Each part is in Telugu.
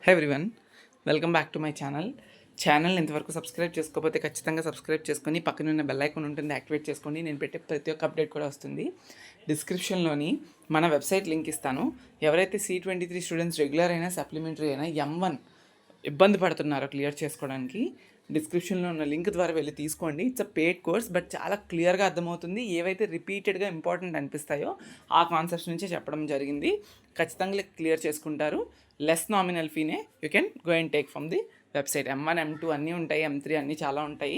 Hey everyone, welcome back to my channel ఇంతవరకు సబ్స్క్రైబ్ చేసుకోకపోతే ఖచ్చితంగా సబ్స్క్రైబ్ చేసుకొని పక్కన ఉన్న బెల్ ఐకాన్ ఉంటుంది, యాక్టివేట్ చేసుకోండి. నేను పెట్టే ప్రతి ఒక్క అప్డేట్ కూడా వస్తుంది. డిస్క్రిప్షన్లోని మన వెబ్సైట్ లింక్ ఇస్తాను. ఎవరైతే C23 స్టూడెంట్స్ రెగ్యులర్ అయినా సప్లిమెంటరీ అయినా M1 ఇబ్బంది పడుతున్నారో క్లియర్ చేసుకోవడానికి డిస్క్రిప్షన్లో ఉన్న లింక్ ద్వారా వెళ్ళి తీసుకోండి. It's a paid course, but చాలా క్లియర్గా అర్థమవుతుంది. ఏవైతే రిపీటెడ్గా ఇంపార్టెంట్ అనిపిస్తాయో ఆ కాన్సెప్ట్స్ నుంచే చెప్పడం జరిగింది. ఖచ్చితంగా క్లియర్ చేసుకుంటారు. లెస్ నామినల్ ఫీనే you can go and take from the website. M1 M2 అన్నీ ఉంటాయి, M3 అన్నీ చాలా ఉంటాయి.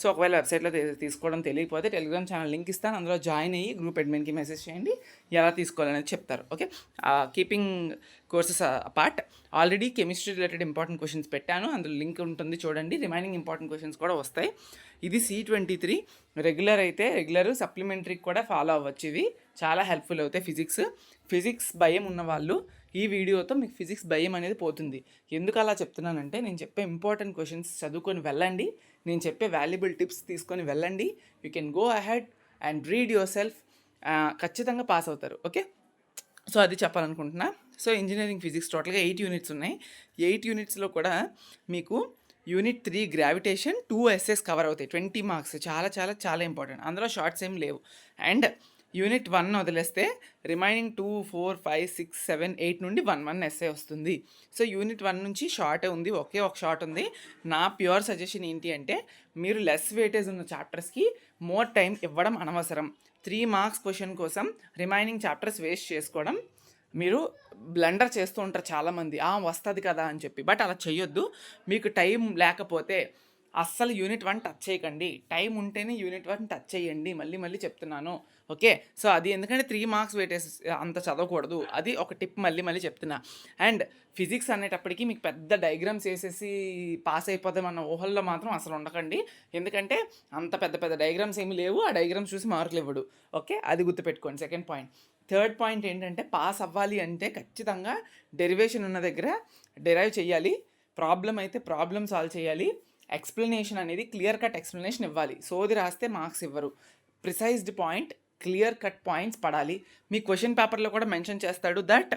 సో ఒకవేళ వెబ్సైట్లో తీసుకోవడం తెలియకపోతే టెలిగ్రామ్ ఛానల్ లింక్ ఇస్తాను, అందులో జాయిన్ అయ్యి గ్రూప్ అడ్మిన్కి మెసేజ్ చేయండి, ఎలా తీసుకోవాలనేది చెప్తారు. Okay, keeping courses apart, already chemistry related important questions పెట్టాను, అందులో లింక్ ఉంటుంది చూడండి. రిమైనింగ్ ఇంపార్టెంట్ క్వశ్చన్స్ కూడా వస్తాయి. ఇది C23 రెగ్యులర్ అయితే రెగ్యులర్, సప్లిమెంటరీకి కూడా ఫాలో అవ్వచ్చు. ఇవి చాలా హెల్ప్ఫుల్ అవుతాయి. ఫిజిక్స్ భయం ఉన్న వాళ్ళు ఈ వీడియోతో మీకు ఫిజిక్స్ భయం అనేది పోతుంది. ఎందుకు అలా చెప్తున్నానంటే, నేను చెప్పే ఇంపార్టెంట్ క్వశ్చన్స్ చదువుకొని వెళ్ళండి, నేను చెప్పే వాల్యుబుల్ టిప్స్ తీసుకొని వెళ్ళండి. You can go ahead and read your self. ఖచ్చితంగా పాస్ అవుతారు. ఓకే, సో అది చెప్పాలనుకుంటున్నా. సో ఇంజనీరింగ్ ఫిజిక్స్ టోటల్గా 8 యూనిట్స్ ఉన్నాయి. 8 యూనిట్స్లో కూడా మీకు యూనిట్ 3 గ్రావిటేషన్ 2 ఎస్ఎస్ కవర్ అవుతాయి. 20 మార్క్స్, చాలా చాలా చాలా ఇంపార్టెంట్. అందులో షార్ట్స్ ఏం లేవు. అండ్ యూనిట్ 1 వదిలేస్తే రిమైనింగ్ 2, 4, 5, 6, 7, 8 నుండి 1 ఎస్ఏ వస్తుంది. సో యూనిట్ 1 నుంచి షార్టే ఉంది, ఒకే ఒక షార్ట్ ఉంది. నా ప్యూర్ సజెషన్ ఏంటి అంటే, మీరు లెస్ వెయిటేజ్ ఉన్న చాప్టర్స్కి మోర్ టైం ఇవ్వడం అనవసరం. 3 మార్క్స్ క్వశ్చన్ కోసం రిమైనింగ్ చాప్టర్స్ వేస్ట్ చేసుకోవడం, మీరు బ్లండర్ చేస్తూ ఉంటారు చాలామంది, వస్తుంది కదా అని చెప్పి. బట్ అలా చేయొద్దు. మీకు టైం లేకపోతే అస్సలు యూనిట్ 1 టచ్ చేయకండి. టైం ఉంటేనే యూనిట్ 1 టచ్ చేయండి. మళ్ళీ చెప్తున్నాను. ఓకే, సో అది ఎందుకంటే 3 మార్క్స్ వెయిటేజ్ అంత చదవకూడదు. అది ఒక టిప్ మళ్ళీ చెప్తున్నా. అండ్ ఫిజిక్స్ అనేటప్పటికీ మీకు పెద్ద డయాగ్రామ్స్ వేసేసి పాస్ అయిపోదామన్న ఊహల్లో మాత్రం అసలు ఉండకండి. ఎందుకంటే అంత పెద్ద డయాగ్రామ్స్ ఏమి లేవు. ఆ డయాగ్రామ్స్ చూసి మార్కులు ఇవ్వడు. ఓకే, అది గుర్తుపెట్టుకోండి. Second point. థర్డ్ పాయింట్ ఏంటంటే, పాస్ అవ్వాలి అంటే ఖచ్చితంగా డెరివేషన్ ఉన్న దగ్గర డెరైవ్ చేయాలి. ప్రాబ్లం అయితే ప్రాబ్లమ్ సాల్వ్ చేయాలి. ఎక్స్ప్లెనేషన్ అనేది క్లియర్ కట్ ఎక్స్ప్లెనేషన్ ఇవ్వాలి. సోది రాస్తే మార్క్స్ ఇవ్వరు. Precised point, clear cut points పడాలి. మీ క్వశ్చన్ పేపర్లో కూడా మెన్షన్ చేస్తాడు దట్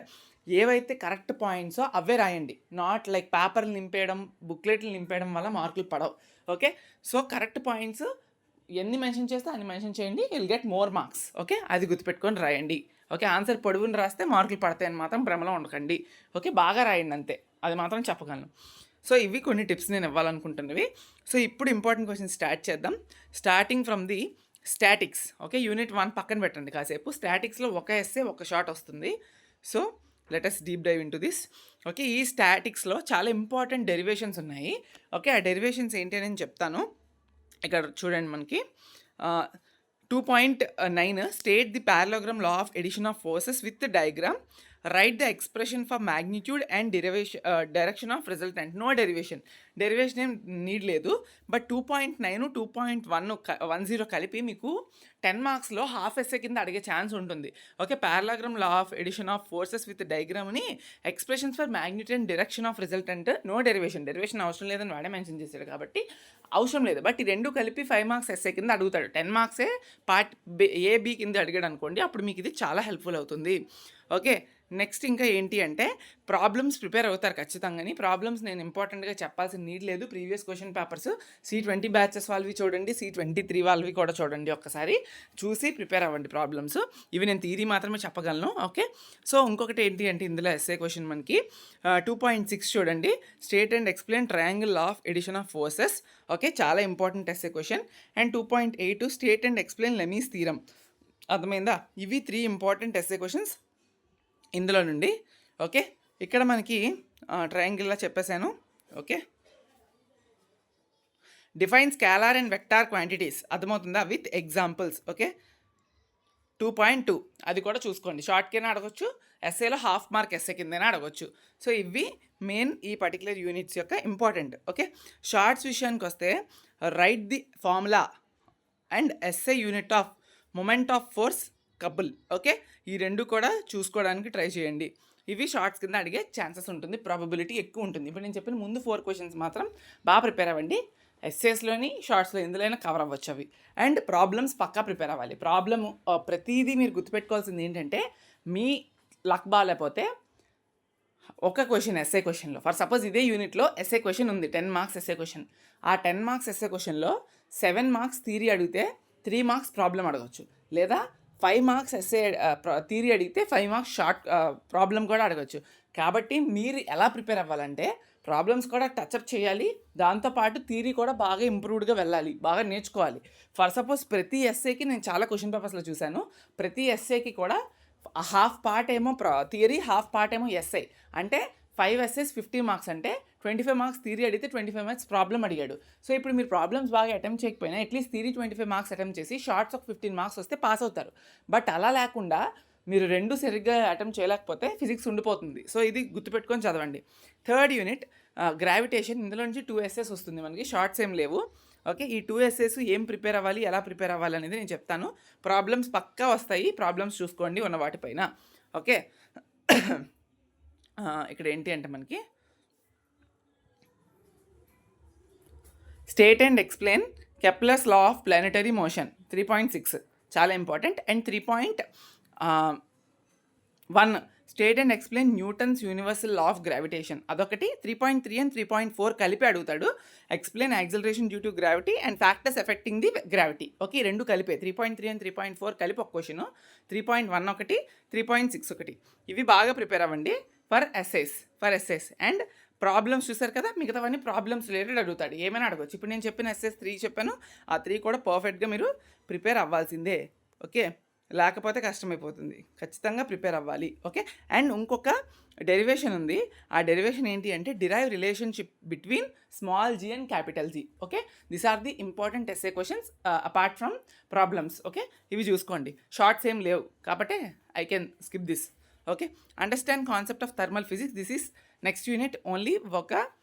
ఏవైతే కరెక్ట్ పాయింట్సో అవే రాయండి. నాట్ లైక్ పేపర్లు నింపేయడం, బుక్లెట్లు నింపేయడం వల్ల మార్కులు పడవు. ఓకే, సో కరెక్ట్ పాయింట్స్ ఎన్ని మెన్షన్ చేస్తే అన్ని మెన్షన్ చేయండి, will get more marks. Okay, అది గుర్తుపెట్టుకొని రాయండి. ఓకే, ఆన్సర్ పొడవుని రాస్తే మార్కులు పడతాయని మాత్రం భ్రమలో ఉండకండి. ఓకే, బాగా రాయండి అంతే, అది మాత్రం చెప్పగలను. సో ఇవి కొన్ని టిప్స్ నేను ఇవ్వాలనుకుంటున్నవి. సో ఇప్పుడు ఇంపార్టెంట్ క్వశ్చన్ స్టార్ట్ చేద్దాం. Starting from the statics. Okay, unit 1 పక్కన పెట్టండి కాసేపు. స్టాటిక్స్లో ఒక ఎస్సే ఒక షార్ట్ వస్తుంది. So let us deep dive into this. Okay, ఈ స్టాటిక్స్లో చాలా ఇంపార్టెంట్ డెరివేషన్స్ ఉన్నాయి. ఓకే, ఆ డెరివేషన్స్ ఏంటి అని చెప్తాను. ఇక్కడ చూడండి, మనకి 2.9 state the parallelogram law of addition of forces with diagram, write the expression for magnitude and direction of resultant. No derivation ఏం నీడ్ లేదు. బట్ 2.9 2.10 కలిపి మీకు 10 మార్క్స్లో హాఫ్ ఎస్ఏ కింద అడిగే ఛాన్స్ ఉంటుంది. Okay, parallelogram law of addition of forces with డయాగ్రామ్ని expressions for magnitude and direction of resultant, no derivation అవసరం లేదని వాడే మెన్షన్ చేశాడు కాబట్టి అవసరం లేదు. బట్ ఈ రెండు కలిపి 5 మార్క్స్ ఎస్ఏ కింద అడుగుతాడు. 10 మార్క్సే పార్ట్ A, B కింద అడిగాడు అనుకోండి, అప్పుడు మీకు ఇది చాలా హెల్ప్ఫుల్ అవుతుంది. ఓకే, నెక్స్ట్ ఇంకా ఏంటి అంటే, ప్రాబ్లమ్స్ ప్రిపేర్ అవుతారు ఖచ్చితంగా. ప్రాబ్లమ్స్ నేను ఇంపార్టెంట్గా చెప్పాల్సిన నీడ్ లేదు. Previous question papers C20 batches వాళ్ళవి చూడండి, C23 వాళ్ళవి కూడా చూడండి. ఒక్కసారి చూసి ప్రిపేర్ అవ్వండి ప్రాబ్లమ్స్. ఇవి నేను థియరీ మాత్రమే చెప్పగలను. ఓకే, సో ఇంకొకటి ఏంటి అంటే, ఇందులో ఎస్ఏ క్వశ్చన్ మనకి 2.6 చూడండి, state and explain triangle law of addition of forces. Okay, చాలా important SA question. And 2.8 state and explain Lami's theorem. అర్థమైందా? ఇవి 3 ఇంపార్టెంట్ ఎస్ఏ క్వశ్చన్స్ ఇందులో నుండి. ఓకే, ఇక్కడ మనకి ట్రయాంగిల్లా చెప్పేశాను. Okay, define scalar and vector quantities, అర్థమవుతుందా, విత్ ఎగ్జాంపుల్స్. ఓకే, 2.2 అది కూడా చూసుకోండి. షార్ట్ కింద అడగొచ్చు, ఎస్ఏలో హాఫ్ మార్క్ ఎస్ఏ కిందనే అడగొచ్చు. సో ఇవి మెయిన్ ఈ పర్టికులర్ యూనిట్స్ యొక్క ఇంపార్టెంట్. ఓకే, షార్ట్స్ విషయానికి వస్తే, write the formula and SI unit of moment of force couple. Okay, ఈ రెండు కూడా చూసుకోవడానికి ట్రై చేయండి. ఇవి షార్ట్స్ కింద అడిగే ఛాన్సెస్ ఉంటుంది, ప్రాబబిలిటీ ఎక్కువ ఉంటుంది. ఇప్పుడు నేను చెప్పిన ముందు 4 క్వశ్చన్స్ మాత్రం బాగా ప్రిపేర్ అవ్వండి. ఎస్ఏస్లోని షార్ట్స్లో ఎందులోనైనా కవర్ అవ్వచ్చు అవి. అండ్ ప్రాబ్లమ్స్ పక్కా ప్రిపేర్ అవ్వాలి. ప్రతిదీ మీరు గుర్తుపెట్టుకోవాల్సింది ఏంటంటే, మీ లక్ బాగాలేకపోతే ఒక క్వశ్చన్ ఎస్ఏ క్వశ్చన్లో, ఫర్ సపోజ్ ఇదే యూనిట్లో ఎస్ఏ క్వశ్చన్ ఉంది, 10 మార్క్స్ ఎస్ఏ క్వశ్చన్. ఆ 10 మార్క్స్ ఎస్ఏ క్వశ్చన్లో 7 మార్క్స్ థియరీ అడిగితే 3 మార్క్స్ ప్రాబ్లం అడగచ్చు, లేదా 5 మార్క్స్ ఎస్ఏ థియరీ అడిగితే 5 మార్క్స్ షార్ట్ ప్రాబ్లం కూడా అడగచ్చు. కాబట్టి మీరు ఎలా ప్రిపేర్ అవ్వాలంటే ప్రాబ్లమ్స్ కూడా టచ్అప్ చేయాలి, దాంతోపాటు థియరీ కూడా బాగా ఇంప్రూవ్డ్గా వెళ్ళాలి, బాగా నేర్చుకోవాలి. ఫర్ సపోజ్ ప్రతి ఎస్ఏకి నేను చాలా క్వశ్చన్ పేపర్స్లో చూశాను, ప్రతి ఎస్ఏకి కూడా హాఫ్ పార్ట్ ఏమో థియరీ, హాఫ్ పార్ట్ ఏమో ఎస్ఐ. అంటే 5 ఎస్ఏస్ 50 మార్క్స్, అంటే 25 మార్క్స్ థియరీ అడిగితే 25 మార్క్స్ ప్రాబ్లం అడిగాడు. సో ఇప్పుడు మీరు ప్రాబ్లమ్స్ బాగా అటెంప్ట్ చేయకపోయినా అట్లీస్ట్ థియరీ 25 మార్క్స్ అటెంప్ట్ చేసి షార్ట్స్ ఒక 15 మార్క్స్ వస్తే పాస్ అవుతారు. బట్ అలా లేకుండా మీరు రెండు సరిగ్గా అటెంప్ట్ చేయలేకపోతే ఫిజిక్స్ ఉండిపోతుంది. సో ఇది గుర్తుపెట్టుకొని చదవండి. Third unit gravitation. ఇందులో నుంచి 2 ఎస్ఏస్ వస్తుంది మనకి, షార్ట్స్ ఏం లేవు. ఓకే, ఈ 2 ఎస్ఏస్ ఏం ప్రిపేర్ అవ్వాలి, ఎలా ప్రిపేర్ అవ్వాలి అనేది నేను చెప్తాను. ప్రాబ్లమ్స్ పక్కా వస్తాయి, ప్రాబ్లమ్స్ చూసుకోండి ఉన్న వాటిపైన. ఓకే, ఇక్కడ ఏంటి అంటే మనకి state and explain Kepler's law of planetary motion 3.6 చాలా important. And 3.1 state and explain Newton's universal law of gravitation, అదొకటి. 3.3 అండ్ 3.4 కలిపి అడుగుతాడు. Explain acceleration due to gravity and factors affecting the gravity. Okay, రెండు కలిపే 3.3 అండ్ 3.4 కలిపి ఒక క్వశ్చన్. 3.1 ఒకటి, 3.6 ఒకటి. ఇవి బాగా ప్రిపేర్ అవ్వండి ఫర్ ఎస్ఎస్. అండ్ ప్రాబ్లమ్స్ చూసారు కదా, మిగతావన్నీ ప్రాబ్లమ్స్ రిలేటెడ్ అడుగుతాడు, ఏమైనా అడగచ్చు. ఇప్పుడు నేను చెప్పిన ఎస్ఎస్ 3 చెప్పాను, ఆ 3 కూడా పర్ఫెక్ట్గా మీరు ప్రిపేర్ అవ్వాల్సిందే. ఓకే, లేకపోతే కష్టమైపోతుంది, ఖచ్చితంగా ప్రిపేర్ అవ్వాలి. ఓకే, అండ్ ఇంకొక డెరివేషన్ ఉంది. ఆ డెరివేషన్ ఏంటి అంటే derive relationship between small G and capital G. Okay, these are the important SA questions apart from problems. Okay, ఇవి చూసుకోండి, షార్ట్స్ ఏం లేవు కాబట్టి I can skip this. Okay, understand concept of thermal physics. This is next unit. Only ఒక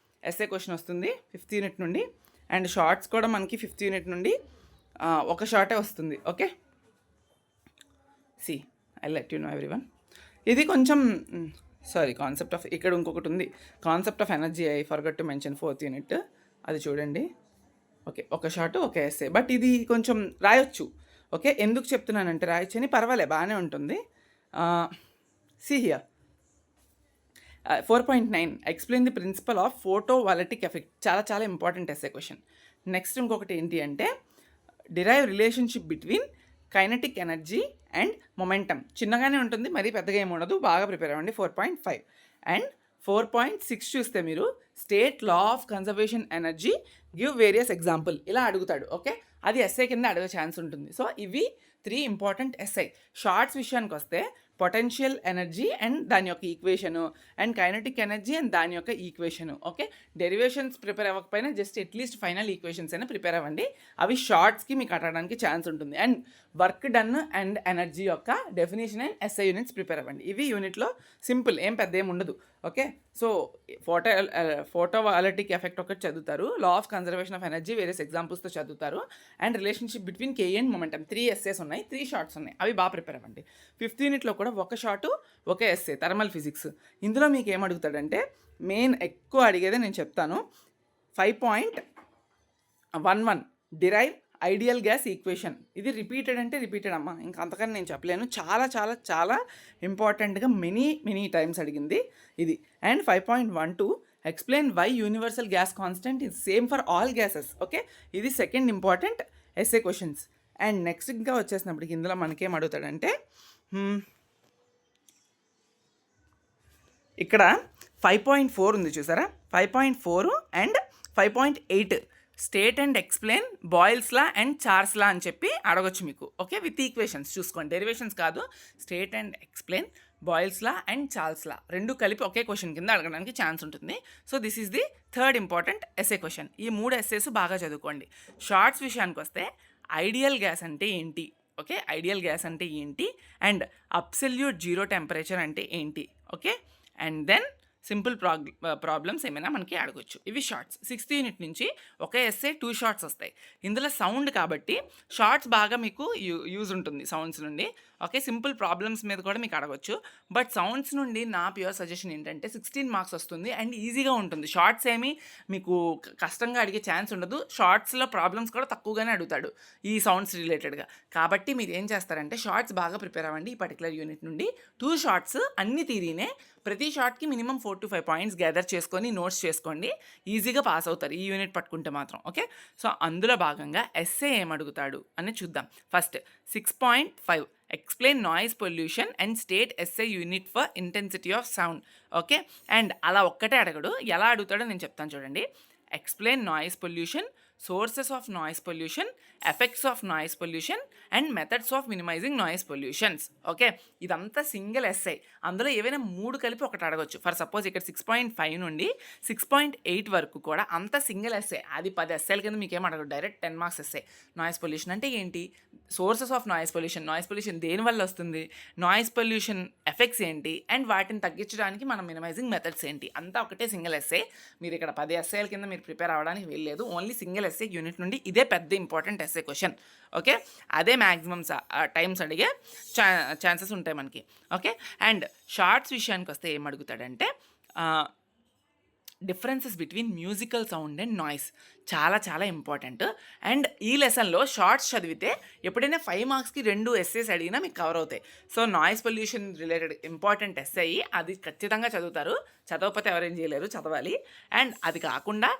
ఎస్ఏ క్వశ్చన్ వస్తుంది 5th యూనిట్ నుండి, అండ్ షార్ట్స్ కూడా మనకి 5th యూనిట్ నుండి ఒక షార్టే వస్తుంది. Okay, see I let you know everyone. ఇది కొంచెం కాన్సెప్ట్ ఆఫ్, ఇక్కడ ఇంకొకటి ఉంది, concept of energy. I forgot to mention 4th unit, అది చూడండి. ఓకే, ఒక షార్ట్ ఒక ఎస్ఏ, బట్ ఇది కొంచెం రాయొచ్చు. ఓకే, ఎందుకు చెప్తున్నానంటే రాయొచ్చు అని, పర్వాలే, బాగానే ఉంటుంది. See here 4.9 explain the principle of photovoltaic effect. చాలా చాలా ఇంపార్టెంట్ ఎస్ఏ క్వశ్చన్. నెక్స్ట్ ఇంకొకటి ఏంటి అంటే derive relationship between kinetic energy and momentum. చిన్నగానే ఉంటుంది, మరీ పెద్దగా ఏమి ఉండదు, బాగా ప్రిపేర్ అవ్వండి. 4.5 అండ్ 4.6 చూస్తే మీరు state law of conservation energy, give various example, ఇలా అడుగుతాడు. ఓకే, అది ఎస్ఐ కింద అడిగే ఛాన్స్ ఉంటుంది. సో ఇవి 3 ఇంపార్టెంట్ ఎస్ఐ. షార్ట్స్ విషయానికి వస్తే పొటెన్షియల్ ఎనర్జీ అండ్ దాని యొక్క equation, and kinetic energy and దాని యొక్క ఈక్వేషను. ఓకే, డెరివేషన్స్ ప్రిపేర్ అవ్వకపోయినా జస్ట్ అట్లీస్ట్ ఫైనల్ ఈక్వేషన్స్ అయినా ప్రిపేర్ అవ్వండి, అవి షార్ట్స్కి మీకు అడగడానికి ఛాన్స్ ఉంటుంది. And work done and energy యొక్క definition and SI units prepare అవ్వండి. ఇవి యూనిట్లో సింపుల్, ఏం పెద్ద ఏమి ఉండదు. ఓకే, సో ఫోటోవాలటిక్ ఎఫెక్ట్ ఒకటి చదువుతారు, law of conservation of energy various ఎగ్జాంపుల్స్తో చదువుతారు, and relationship between K and momentum. 3 SAs ఉన్నాయి, 3 షార్ట్స్ ఉన్నాయి, అవి బాగా ప్రిపేర్ అవ్వండి. 5th యూనిట్లో కూడా ఒక షార్టు ఒక ఎస్ఏ, థర్మల్ ఫిజిక్స్. ఇందులో మీకు ఏమడుగుతాడంటే మెయిన్ ఎక్కువ అడిగేదే నేను చెప్తాను. 5.11 డిరైవ్ ఐడియల్ గ్యాస్ ఈక్వేషన్. ఇది రిపీటెడ్ అంటే రిపీటెడ్ అమ్మా, ఇంకా అంతకన్నా నేను చెప్పలేను. చాలా చాలా చాలా ఇంపార్టెంట్గా మెనీ టైమ్స్ అడిగింది ఇది. And 5.12 explain why universal gas constant is same for all gases. Okay, ఇది second important SA questions. And next ఇంకా వచ్చేసినప్పటికి ఇందులో మనకేం అడుగుతాడంటే ఇక్కడ 5.4 ఉంది చూసారా, 5.4 and 5.8 state and explain Boyle's law and Charles' law అని చెప్పి అడగొచ్చు మీకు. ఓకే, విత్ ఈక్వేషన్స్ చూసుకోండి, డెరివేషన్స్ కాదు. State and explain Boyle's law and Charles' law రెండు కలిపి ఒకే క్వశ్చన్ కింద అడగడానికి ఛాన్స్ ఉంటుంది. So this is the third important SA question. ఈ 3 ఎస్ఏస్ బాగా చదువుకోండి. షార్ట్స్ విషయానికి వస్తే ఐడియల్ గ్యాస్ అంటే ఏంటి, ఓకే, ఐడియల్ గ్యాస్ అంటే ఏంటి, అండ్ అబ్సల్యూట్ జీరో టెంపరేచర్ అంటే ఏంటి. Okay, and then simple problems ఏమైనా మనకి అడగొచ్చు. ఇవి షార్ట్స్. 6th యూనిట్ నుంచి ఒక ఎస్ఏ 2 షార్ట్స్ వస్తాయి. ఇందులో సౌండ్ కాబట్టి షార్ట్స్ బాగా మీకు యూజ్ ఉంటుంది సౌండ్స్ నుండి. ఓకే, సింపుల్ ప్రాబ్లమ్స్ మీద కూడా మీకు అడగొచ్చు. బట్ సౌండ్స్ నుండి నా ప్యూర్ సజెషన్ ఏంటంటే 16 మార్క్స్ వస్తుంది అండ్ ఈజీగా ఉంటుంది. షార్ట్స్ ఏమి మీకు కష్టంగా అడిగే ఛాన్స్ ఉండదు. షార్ట్స్లో ప్రాబ్లమ్స్ కూడా తక్కువగానే అడుగుతాడు ఈ సౌండ్స్ రిలేటెడ్గా. కాబట్టి మీరు ఏం చేస్తారంటే షార్ట్స్ బాగా ప్రిపేర్ అవ్వండి ఈ పర్టికులర్ యూనిట్ నుండి. 2 షార్ట్స్ అన్ని థియరీనే, ప్రతి షార్ట్కి మినిమం 4 to 5 పాయింట్స్ గ్యాదర్ చేసుకొని నోట్స్ చేసుకోండి, ఈజీగా పాస్ అవుతారు ఈ యూనిట్ పట్టుకుంటే మాత్రం. ఓకే, సో అందులో భాగంగా ఎస్ఏ ఏమడుగుతాడు అని చూద్దాం. First 6.5 explain noise pollution and state SI unit for intensity of sound. Okay, అండ్ అలా ఒక్కటే అడగడు, ఎలా అడుగుతాడో నేను చెప్తాను చూడండి. Explain noise pollution, sources of noise pollution, effects of noise pollution and methods of minimising noise pollutions. Okay, ఇదంతా సింగిల్ ఎస్ఐ. అందులో ఏవైనా 3 కలిపి ఒకటి అడగొచ్చు. ఫర్ సపోజ్ ఇక్కడ 6.5 నుండి 6.8 వరకు కూడా అంత సింగిల్ ఎస్ఐ. అది 10 ఎస్ఐల కింద మీకేం అడగదు, direct 10 marks SI. Noise pollution అంటే ఏంటి, సోర్సెస్ ఆఫ్ నాయిస్ పొల్యూషన్ దేనివల్ల వస్తుంది, నాయిస్ పొల్యూషన్ ఎఫెక్ట్స్ ఏంటి, అండ్ వాటిని తగ్గించడానికి మనం మినిమైజింగ్ మెథడ్స్ ఏంటి, అంతా ఒకటే సింగిల్ ఎస్ఐ. మీరు ఇక్కడ 10 ఎస్ఐల కింద మీరు ప్రిపేర్ అవ్వడానికి వెళ్ళలేదు, ఓన్లీ సింగిల్ ఎస్ఐ యూనిట్ నుండి ఇదే పెద్ద ఇంపార్టెంట్ ఎస్ఐ క్వశ్చన్. ఓకే, అదే మ్యాక్సిమం టైమ్స్ అడిగే ఛాన్సెస్ ఉంటాయి మనకి. ఓకే, అండ్ షార్ట్స్ విషయానికి వస్తే ఏం అడుగుతాడంటే differences between musical sound and noise, చాలా చాలా ఇంపార్టెంట్. అండ్ ఈ లెసన్లో షార్ట్స్ చదివితే ఎప్పుడైనా 5 మార్క్స్కి 2 ఎస్సేస్ అడిగినా మీకు కవర్ అవుతాయి. So noise pollution related important essay అది ఖచ్చితంగా చదువుతారు, చదవకపోతే ఎవరేం చేయలేరు, చదవాలి. అండ్ అది కాకుండా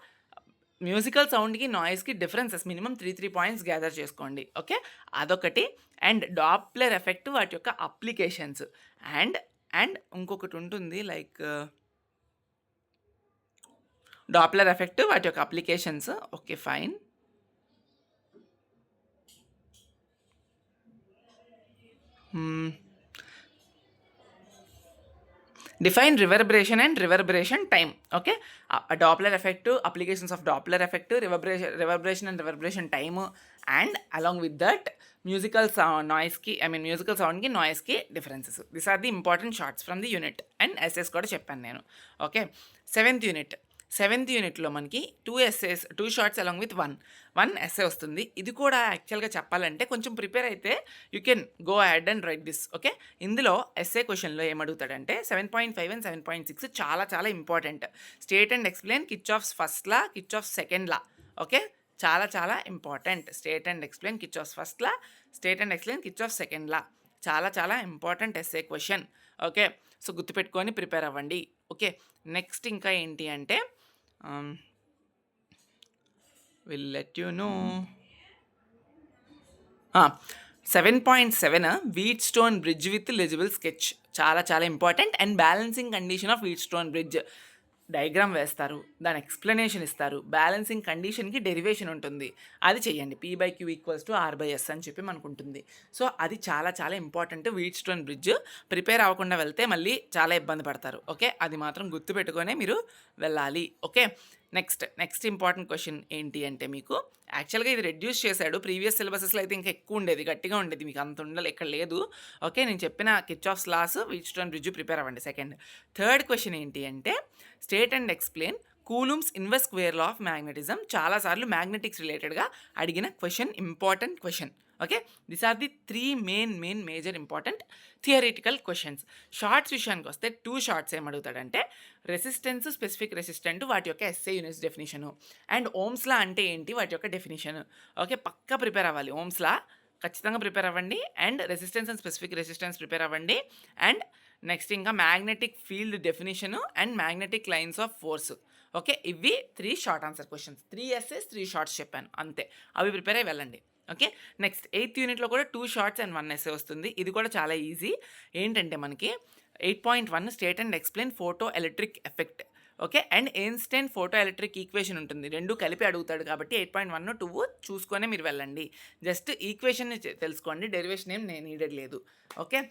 మ్యూజికల్ సౌండ్కి నాయిస్కి డిఫరెన్సెస్ మినిమం 3 పాయింట్స్ గ్యాదర్ చేసుకోండి. ఓకే, అదొకటి. అండ్ డాప్లర్ ఎఫెక్ట్ వాటి యొక్క అప్లికేషన్స్ అండ్ ఇంకొకటి ఉంటుంది లైక్ డాప్లర్ ఎఫెక్ట్ వాటి యొక్క applications. Okay, fine. Define reverberation and reverberation time. Okay, Doppler effect, applications of Doppler effect, reverberation and reverberation time, and along with that musical సౌండ్కి నాయిస్కి differences. This are the important shorts from the unit. And SS కూడా చెప్పాను నేను. ఓకే, సెవెంత్ యూనిట్లో మనకి 2 shorts along with one SA వస్తుంది. ఇది కూడా యాక్చువల్గా చెప్పాలంటే కొంచెం ప్రిపేర్ అయితే you can go ahead and write this. Okay, ఇందులో ఎస్ఏ క్వశ్చన్లో ఏమడుగుతాడంటే 7.5 అండ్ 7.6 చాలా చాలా important. State and explain Kirchhoff's first law, Kirchhoff's second law. Okay, చాలా చాలా important. State and explain Kirchhoff's first law, state and explain Kirchhoff's second law. చాలా చాలా important SA question. Okay, so గుర్తుపెట్టుకొని ప్రిపేర్ అవ్వండి. ఓకే, నెక్స్ట్ ఇంకా ఏంటి అంటే will let you know 7.7 Wheatstone bridge with legible sketch, చాలా చాలా important. And balancing condition of Wheatstone bridge, diagram వేస్తారు, దాని ఎక్స్ప్లెనేషన్ ఇస్తారు, బ్యాలెన్సింగ్ కండిషన్కి డెరివేషన్ ఉంటుంది, అది చేయండి. P/Q = R/S అని చెప్పి మనకు ఉంటుంది. సో అది చాలా చాలా important. Wheat stone bridge prepare అవ్వకుండా వెళ్తే మళ్ళీ చాలా ఇబ్బంది పడతారు. ఓకే, అది మాత్రం గుర్తుపెట్టుకొనే మీరు వెళ్ళాలి. ఓకే, నెక్స్ట్ ఇంపార్టెంట్ క్వశ్చన్ ఏంటి అంటే మీకు యాక్చువల్గా ఇది రెడ్యూస్ చేశాడు. ప్రీవియస్ సిలబసెస్లో అయితే ఇంకా ఎక్కువ ఉండేది, గట్టిగా ఉండేది, మీకు అంత ఉండాలి, ఇక్కడ లేదు. ఓకే, నేను చెప్పిన Kirchhoff's laws, Wheatstone bridge prepare అవ్వండి. థర్డ్ క్వశ్చన్ ఏంటి అంటే state and explain Coulomb's inverse square law of magnetism. చాలాసార్లు మ్యాగ్నెటిక్స్ రిలేటెడ్గా అడిగిన question, important question. Okay, these are the 3 major important theoretical questions. Shorts విషయానికి వస్తే 2 షార్ట్స్ ఏమడుగుతాడంటే రెసిస్టెన్స్, స్పెసిఫిక్ రెసిస్టెంట్, వాటి యొక్క SI units definition, and Ohm's law అంటే ఏంటి వాటి యొక్క డెఫినేషన్. ఓకే, పక్కా ప్రిపేర్ అవ్వాలి. ఓమ్స్లా ఖచ్చితంగా ప్రిపేర్ అవ్వండి, and resistance and specific resistance prepare అవ్వండి. అండ్ నెక్స్ట్ ఇంకా magnetic field definition and magnetic lines of force. Okay, ఇవి 3 short answer questions. 3 essays 3 shorts చెప్పాను అంతే, అవి ప్రిపేర్ అయ్యి వెళ్ళండి. ఓకే, నెక్స్ట్ 8th యూనిట్లో కూడా 2 షార్ట్స్ అండ్ 1 essay వస్తుంది. ఇది కూడా చాలా ఈజీ. ఏంటంటే మనకి 8.1 state and explain photo electric effect. Okay, and Einstein photo electric equation ఉంటుంది, 2 కలిపి అడుగుతాడు కాబట్టి 8.1 2 చూసుకొనే మీరు వెళ్ళండి. జస్ట్ ఈక్వేషన్ని తెలుసుకోండి, డెరివేషన్ ఏం నీడెడ్ లేదు. ఓకే,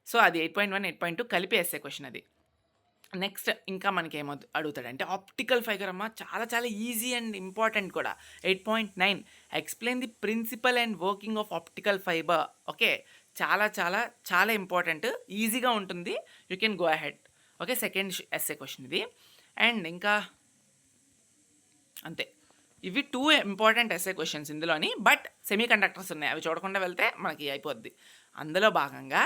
సో అది 8.1 8.2 కలిపి ఎస్ఏ క్వశ్చన్ అది. నెక్స్ట్ ఇంకా మనకి అడుగుతాడంటే ఆప్టికల్ ఫైబర్ అమ్మ, చాలా చాలా ఈజీ అండ్ ఇంపార్టెంట్ కూడా. 8.9 explain the principle and working of optical fibre. Okay, చాలా చాలా చాలా ఇంపార్టెంట్, ఈజీగా ఉంటుంది, you can go ahead. Okay, second essay question ఇది. అండ్ ఇంకా అంతే, ఇవి 2 ఇంపార్టెంట్ ఎస్ఏ క్వశ్చన్స్ ఇందులోని. బట్ సెమీ కండక్టర్స్ ఉన్నాయి, అవి చూడకుండా వెళ్తే మనకి అయిపోద్ది. అందులో భాగంగా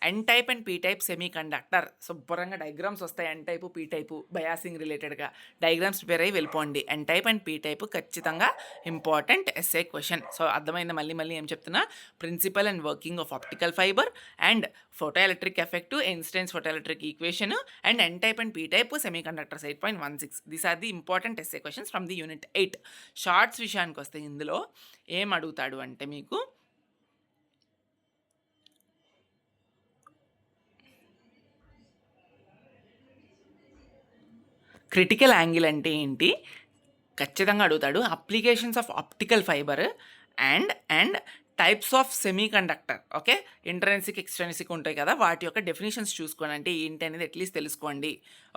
N type and P type semiconductor. శుభ్రంగా డయాగ్రామ్స్ వస్తాయి, N type P type biasing రిలేటెడ్గా డయాగ్రామ్స్ ప్రిపేర్ అయ్యి వెళ్ళిపోండి. N type and P type ఖచ్చితంగా ఇంపార్టెంట్ ఎస్ఏ క్వశ్చన్. సో అర్థమైంది, మళ్ళీ ఏం చెప్తున్నా, principle and working of optical fibre and photoelectric effect, Einstein's photoelectric equation and N type and P type semiconductors 8.16. These are the important SA questions from the unit 8. Shorts విషయానికి వస్తే ఇందులో ఏం అడుగుతాడు అంటే మీకు క్రిటికల్ యాంగిల్ అంటే ఏంటి ఖచ్చితంగా అడుగుతాడు. Applications of optical fibre and types of semi conductor. Okay, intrinsic extrinsic ఉంటాయి కదా, వాటి యొక్క డెఫినేషన్స్ చూసుకోండి, అంటే ఏంటి అనేది అట్లీస్ట్ తెలుసుకోండి.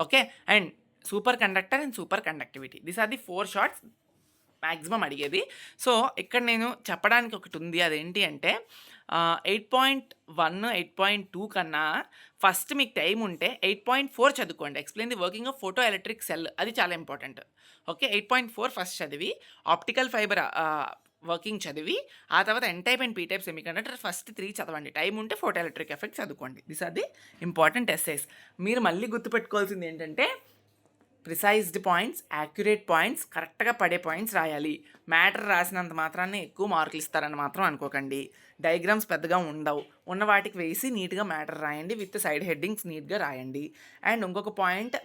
Okay, and superconductor and superconductivity, these are the 4 shorts maximum అడిగేది. సో ఇక్కడ నేను చెప్పడానికి ఒకటి ఉంది, అదేంటి అంటే 8.1 8.2 కన్నా ఫస్ట్ మీకు టైం ఉంటే 8.4 చదువుకోండి. Explain the working of photoelectric cell, అది చాలా ఇంపార్టెంట్. ఓకే, 8.4 ఫస్ట్ చదివి ఆప్టికల్ ఫైబర్ వర్కింగ్ చదివి ఆ తర్వాత N type and P type semiconductor first 3 చదవండి. టైం ఉంటే ఫోటో ఎలక్ట్రిక్ ఎఫెక్ట్ చదువుకోండి. This are the important essays. మీరు మళ్ళీ గుర్తుపెట్టుకోవాల్సింది ఏంటంటే ప్రిసైజ్డ్ పాయింట్స్, యాక్యురేట్ పాయింట్స్, కరెక్ట్గా పడే పాయింట్స్ రాయాలి. మ్యాటర్ రాసినంత మాత్రాన్ని ఎక్కువ మార్కులు ఇస్తారని మాత్రం అనుకోకండి. డయాగ్రామ్స్ పెద్దగా ఉండవు, ఉన్న వాటికి వేసి నీట్గా మ్యాటర్ రాయండి, విత్ సైడ్ హెడ్డింగ్స్ నీట్గా రాయండి. అండ్ ఇంకొక పాయింట్,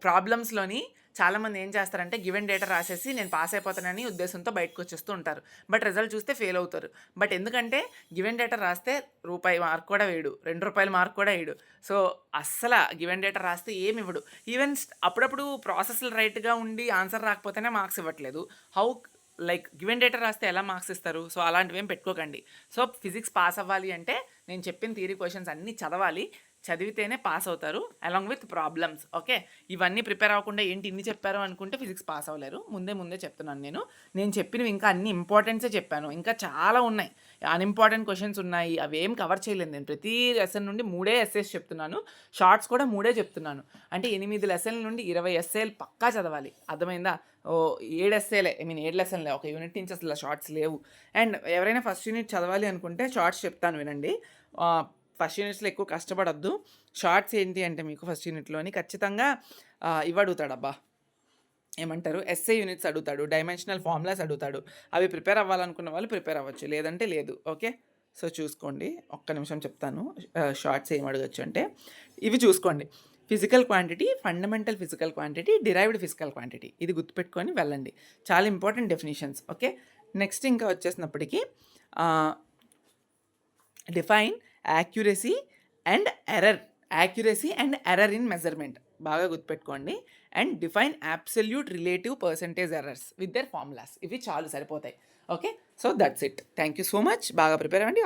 ప్రాబ్లమ్స్లోని చాలామంది ఏం చేస్తారంటే గివెన్ డేటా రాసేసి నేను పాస్ అయిపోతానని ఉద్దేశంతో బయటకు వచ్చేస్తూ ఉంటారు, బట్ రిజల్ట్ చూస్తే ఫెయిల్ అవుతారు. బట్ ఎందుకంటే గివెన్ డేటా రాస్తే రూపాయి మార్క్ కూడా వేయడు, ₹2 మార్క్ కూడా వేయడు. సో అస్సలు గివెన్ డేటా రాస్తే ఏమి ఇవ్వడు. ఈవెన్ అప్పుడప్పుడు ప్రాసెస్లు రైట్గా ఉండి ఆన్సర్ రాకపోతేనే మార్క్స్ ఇవ్వట్లేదు. హౌ లైక్ గివెన్ డేటా రాస్తే ఎలా మార్క్స్ ఇస్తారు? సో అలాంటివి ఏం పెట్టుకోకండి. సో ఫిజిక్స్ పాస్ అవ్వాలి అంటే నేను చెప్పిన థియరీ క్వశ్చన్స్ అన్నీ చదవాలి, చదివితేనే పాస్ అవుతారు అలాంగ్ విత్ ప్రాబ్లమ్స్. ఓకే, ఇవన్నీ ప్రిపేర్ అవ్వకుండా ఏంటి ఇన్ని చెప్పారు అనుకుంటే ఫిజిక్స్ పాస్ అవ్వలేరు. ముందే చెప్తున్నాను, నేను చెప్పినవి ఇంకా అన్ని ఇంపార్టెంట్సే చెప్పాను, ఇంకా చాలా ఉన్నాయి, అన్ఇంపార్టెంట్ క్వశ్చన్స్ ఉన్నాయి, అవి ఏం కవర్ చేయలేదు. నేను ప్రతి లెసన్ నుండి 3 ఎస్సేస్ చెప్తున్నాను, షార్ట్స్ కూడా 3 చెప్తున్నాను. అంటే 8 లెసన్ల నుండి 20 ఎస్సేలు పక్కా చదవాలి. అర్థమైందా? 7 ఎస్సేలే, 7 లెసన్లే, ఒక యూనిట్ నుంచి అసలు షార్ట్స్ లేవు. అండ్ ఎవరైనా ఫస్ట్ యూనిట్ చదవాలి అనుకుంటే షార్ట్స్ చెప్తాను వినండి. ఫస్ట్ యూనిట్స్లో ఎక్కువ కష్టపడద్దు. షార్ట్స్ ఏంటి అంటే మీకు ఫస్ట్ యూనిట్లోని ఖచ్చితంగా ఇవి అడుగుతాడబ్బా, ఏమంటారు, ఎస్ఏ యూనిట్స్ అడుగుతాడు, డైమెన్షనల్ ఫార్ములాస్ అడుగుతాడు. అవి ప్రిపేర్ అవ్వాలనుకున్న వాళ్ళు ప్రిపేర్ అవ్వచ్చు, లేదంటే లేదు. ఓకే, సో చూసుకోండి, ఒక్క నిమిషం చెప్తాను. షార్ట్స్ ఏం అడగచ్చు అంటే ఇవి చూసుకోండి. Physical quantity, fundamental physical quantity, derived physical quantity, ఇది గుర్తుపెట్టుకొని వెళ్ళండి, చాలా ఇంపార్టెంట్ డెఫినేషన్స్. ఓకే, నెక్స్ట్ ఇంకా వచ్చేసినప్పటికీ define accuracy and error in measurement, బాగా గుర్తుపెట్టుకోండి. And define absolute relative percentage errors with their formulas. ఇవి చాలు, సరిపోతాయి. Okay, so that's it. Thank you so much. బాగా ప్రిపేర్ అవ్వండి.